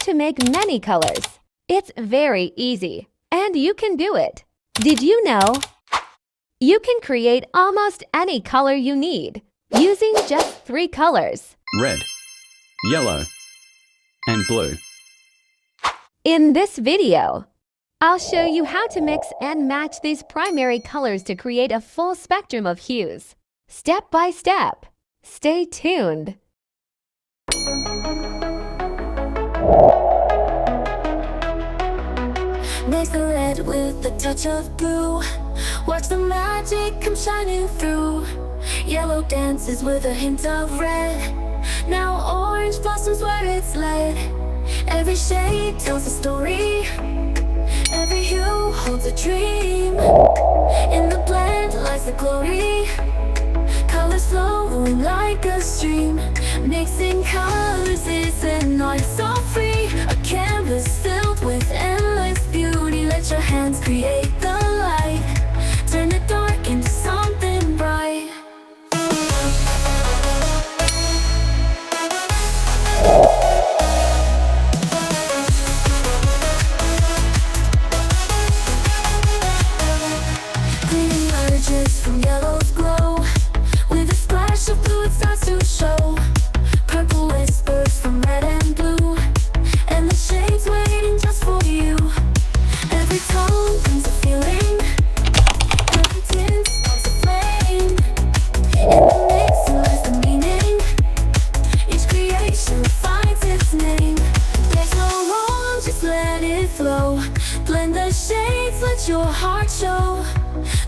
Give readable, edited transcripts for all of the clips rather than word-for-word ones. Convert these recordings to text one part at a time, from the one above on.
to make many colors. It's very easy, and you can do it. Did you know? You can create almost any color you need using just 3 colors: red, yellow, and blue. In this video, I'll show you how to mix and match these primary colors to create a full spectrum of hues, step by step. Stay tuned. Mix the red with a touch of blue. Watch the magic come shining through. Yellow dances with a hint of red. Now orange blossoms where it's led. Every shade tells a story. Every hue holds a dream. In the blend lies the glory. Colors flowing like a stream. Mixing colors is an art so free. A canvas filled with endless beauty. Let your hands create the light. Turn the dark into something bright. Green emerges from yellow's glow. With a splash of blue it starts to show. Purple whispers from red and blue. And the shades waiting just for you. Every tone brings a feeling. Every tint sparks a flame. In the mix lies the meaning. Each creation finds its name. There's no wrong, just let it flow. Blend the shades, let your heart show.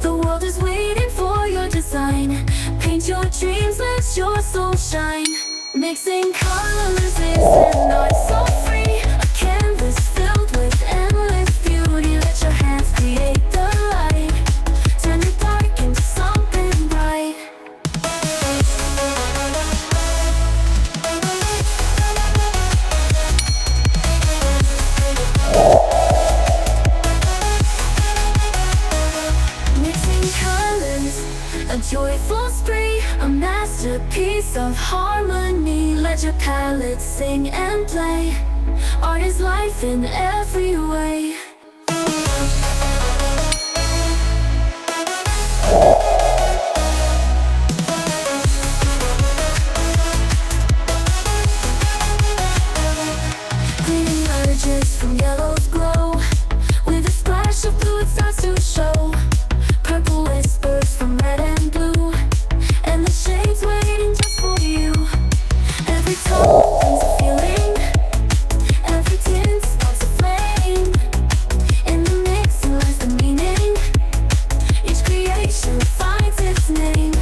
The world is waiting for your design. Paint your dreams, let your soul shine. Mixing colors is an art so free. A canvas filled with endless beauty. Let your hands create the light. Turn the dark into something bright. Mixing colors, a joyful spree, a masterpiece of harmony. Let your palette sing and play. Art is life in every way. Green emerges from yellow's glow. With a splash of blue it starts to show. Purple whispers from red and blue. And the shades waiting just for you. Every tone brings a feeling. Every tint sparks a flame. In the mix lies the meaning. Each creation finds its name.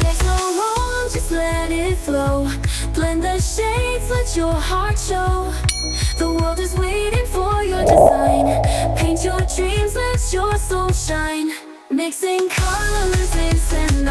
There's no wrong, just let it flow. Blend the shades, let your heart show. The world is waiting for your design. Paint your dreams, let your soul shine. Mixing colors is an